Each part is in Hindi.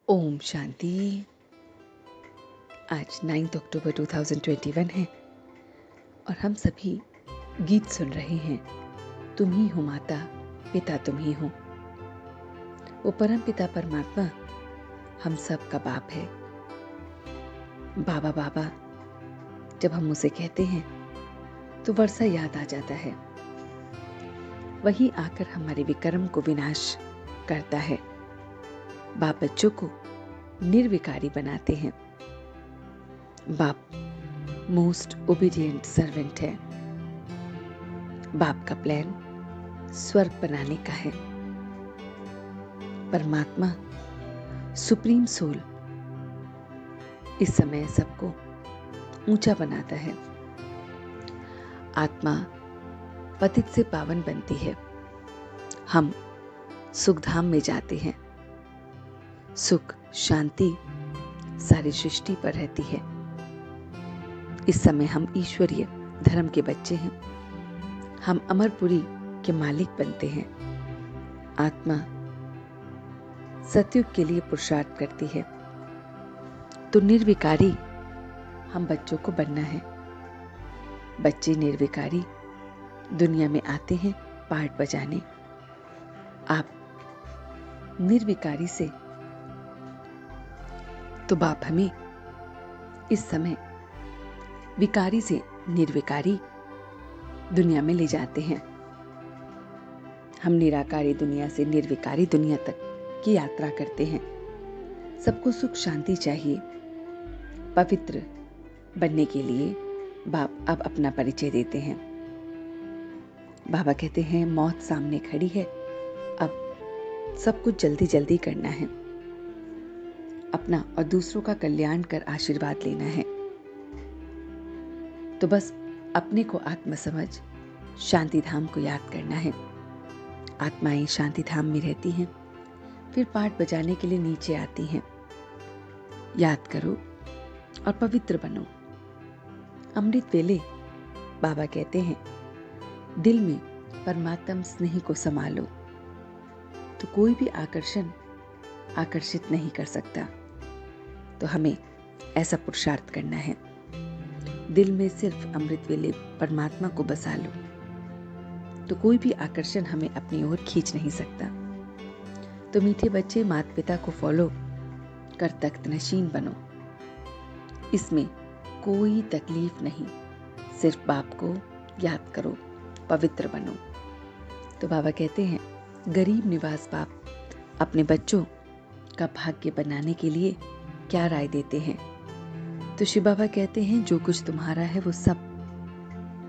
ओम शांति। आज 9 अक्टूबर 2021 है और हम सभी गीत सुन रहे हैं। तुम ही हो माता, पिता तुम ही हो। वो परम पिता परमात्मा हम सब का बाप है। बाबा बाबा जब हम उसे कहते हैं तो वर्षा याद आ जाता है। वही आकर हमारे विक्रम को विनाश करता है। बाप बच्चों को निर्विकारी बनाते हैं। बाप मोस्ट ओबीडिएंट सर्वेंट है। बाप का प्लान स्वर्ग बनाने का है। परमात्मा सुप्रीम सोल इस समय सबको ऊंचा बनाता है। आत्मा पतित से पावन बनती है। हम सुखधाम में जाते हैं। सुख शांति सारी सृष्टि पर रहती है। इस समय हम ईश्वरीय धर्म के बच्चे हैं। हम अमरपुरी के मालिक बनते हैं। आत्मा सतयुग के लिए पुरुषार्थ करती है। तो निर्विकारी हम बच्चों को बनना है। बच्चे निर्विकारी दुनिया में आते हैं पार्ट बजाने। आप निर्विकारी से तो बाप हमें इस समय विकारी से निर्विकारी दुनिया में ले जाते हैं। हम निराकारी दुनिया से निर्विकारी दुनिया तक की यात्रा करते हैं। सबको सुख शांति चाहिए। पवित्र बनने के लिए बाप अब अपना परिचय देते हैं। बाबा कहते हैं मौत सामने खड़ी है, अब सब कुछ जल्दी जल्दी करना है। अपना और दूसरों का कल्याण कर आशीर्वाद लेना है। तो बस अपने को आत्मा समझ शांति धाम को याद करना है। आत्माएं शांति धाम में रहती हैं, फिर पाठ बजाने के लिए नीचे आती हैं। याद करो और पवित्र बनो। अमृत वेले बाबा कहते हैं दिल में परमात्म स्नेह को संभालो तो कोई भी आकर्षण आकर्षित नहीं कर सकता। तो हमें ऐसा पुरुषार्थ करना है। दिल में सिर्फ अमृत वेले परमात्मा को बसा लो तो कोई भी आकर्षण हमें अपनी ओर खींच नहीं सकता। तो मीठे बच्चे माता पिता को फॉलो कर तख्त नशीन बनो। इसमें कोई तकलीफ नहीं, सिर्फ बाप को याद करो, पवित्र बनो। तो बाबा कहते हैं गरीब निवास बाप अपने बच्चों का भाग्य बनाने के लिए क्या राय देते हैं। तो शिव बाबा कहते हैं जो कुछ तुम्हारा है वो सब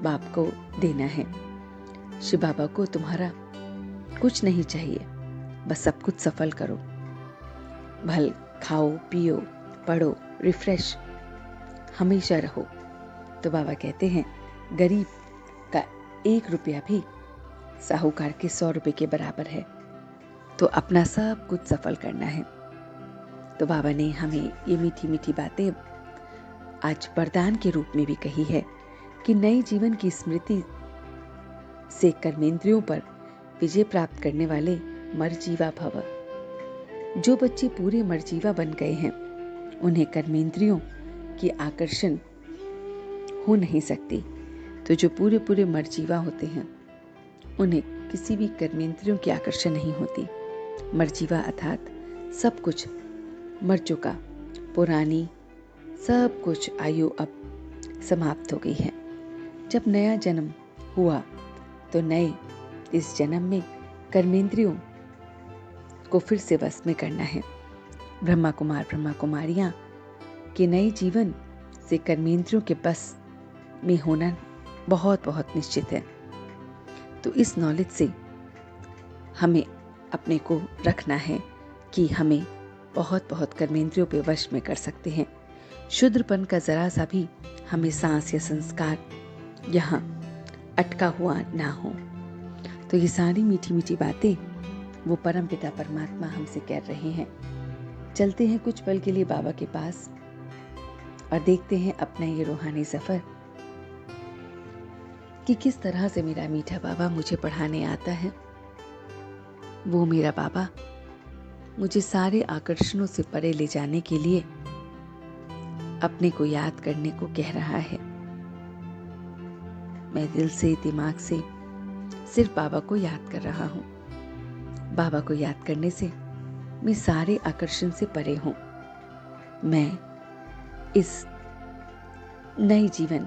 बाप को देना है। शिव बाबा को तुम्हारा कुछ नहीं चाहिए, बस सब कुछ सफल करो। भल खाओ पियो पढ़ो रिफ्रेश हमेशा रहो। तो बाबा कहते हैं गरीब का 1 रुपया भी साहूकार के 100 रुपए के बराबर है। तो अपना सब कुछ सफल करना है। तो बाबा ने हमें ये मीठी मीठी बातें आज वरदान के रूप में भी कही है कि नए जीवन की स्मृति से कर्मेंद्रियों पर विजय प्राप्त करने वाले मरजीवा भव। जो बच्चे पूरे मरजीवा बन गए हैं उन्हें कर्मेंद्रियों की आकर्षण हो नहीं सकती। तो जो पूरे पूरे मरजीवा होते हैं उन्हें किसी भी कर्मेंद्रियों की आकर्षण नहीं होती। मरजीवा अर्थात सब कुछ मर चुका, पुरानी सब कुछ आयु अब समाप्त हो गई है। जब नया जन्म हुआ तो नए इस जन्म में कर्मेंद्रियों को फिर से वश में करना है। ब्रह्मा कुमार ब्रह्मा कुमारियां के नए जीवन से कर्मेंद्रियों के बस में होना बहुत बहुत निश्चित है। तो इस नॉलेज से हमें अपने को रखना है कि हमें बहुत बहुत कर्मेंद्रियों पे वश में कर सकते हैं। शुद्रपन का जरा सा भी हमें सांस या संस्कार यहाँ अटका हुआ ना हो। तो ये सारी मीठी मीठी बातें वो परम पिता परमात्मा हमसे कह रहे हैं। चलते हैं कुछ पल के लिए बाबा के पास और देखते हैं अपना ये रूहानी सफर कि किस तरह से मेरा मीठा बाबा मुझे पढ़ाने आता है। वो मेरा बाबा मुझे सारे आकर्षणों से परे ले जाने के लिए अपने को याद करने को कह रहा है। मैं दिल से, दिमाग से सिर्फ बाबा को याद कर रहा हूँ। बाबा को याद करने से मैं सारे आकर्षण से परे हूँ। मैं इस नए जीवन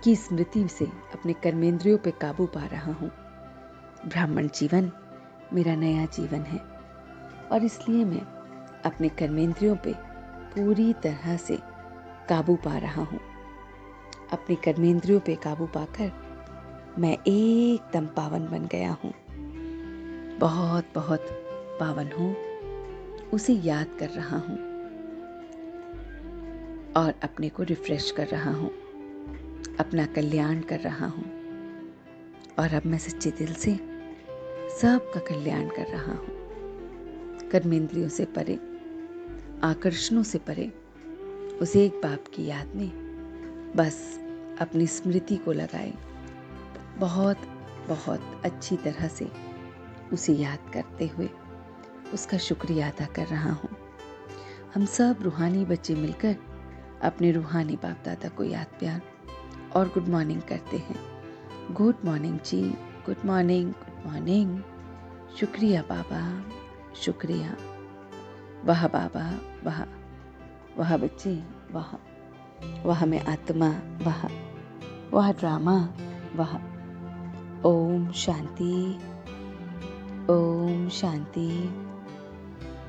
की स्मृति से अपने कर्मेंद्रियों पे काबू पा रहा हूँ। ब्राह्मण जीवन मेरा नया जीवन है और इसलिए मैं अपने कर्मेंद्रियों पे पूरी तरह से काबू पा रहा हूँ। अपने कर्मेंद्रियों पे काबू पाकर मैं एकदम पावन बन गया हूँ। बहुत बहुत पावन हूँ, उसे याद कर रहा हूँ और अपने को रिफ्रेश कर रहा हूँ, अपना कल्याण कर रहा हूँ। और अब मैं सच्चे दिल से सबका कल्याण कर रहा हूँ। कर्मेंद्रियों से परे, आकर्षणों से परे, उस एक बाप की याद में बस अपनी स्मृति को लगाए बहुत बहुत अच्छी तरह से उसे याद करते हुए उसका शुक्रिया अदा कर रहा हूँ। हम सब रूहानी बच्चे मिलकर अपने रूहानी बाप दादा को याद प्यार और गुड मॉर्निंग करते हैं। गुड मॉर्निंग जी, गुड मॉर्निंग, गुड मॉर्निंग। शुक्रिया बाबा, शुक्रिया। वाह बाबा, वाह। वाह बच्चे, वाह। वाह में आत्मा, वाह। वाह ड्रामा, वाह। ओम शांति, ओम शांति,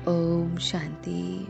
ओम शांति।